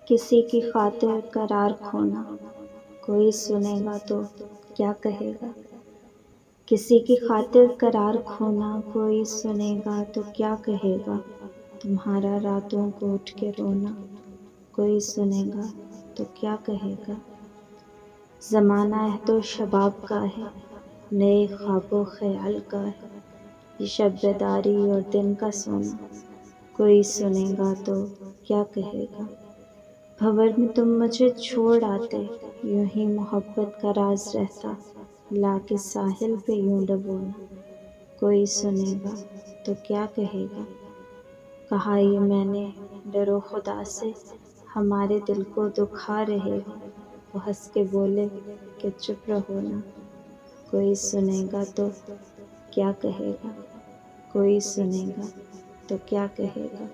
کسی کی خاطر قرار کھونا، کوئی سنے گا تو کیا کہے گا؟ کسی کی خاطر قرار کھونا، کوئی سنے گا تو کیا کہے گا؟ تمہارا راتوں کو اٹھ کے رونا، کوئی سنے گا تو کیا کہے گا؟ زمانہ عہد و شباب کا ہے، نئے خواب و خیال کا ہے، یہ شب بیداری اور دن کا سونا، کوئی سنے گا تو کیا کہے گا؟ بھنور میں تم مجھے چھوڑ آتے، یوں ہی محبت کا راز رہتا، لا کے ساحل پہ یوں ڈبونا، کوئی سنے گا تو کیا کہے گا؟ کہا یہ میں نے ڈرو خدا سے، ہمارے دل کو دکھا رہے ہو، وہ ہنس کے بولے کہ چپ رہو نا، کوئی سنے گا تو کیا کہے گا؟ کوئی سنے گا تو کیا کہے گا؟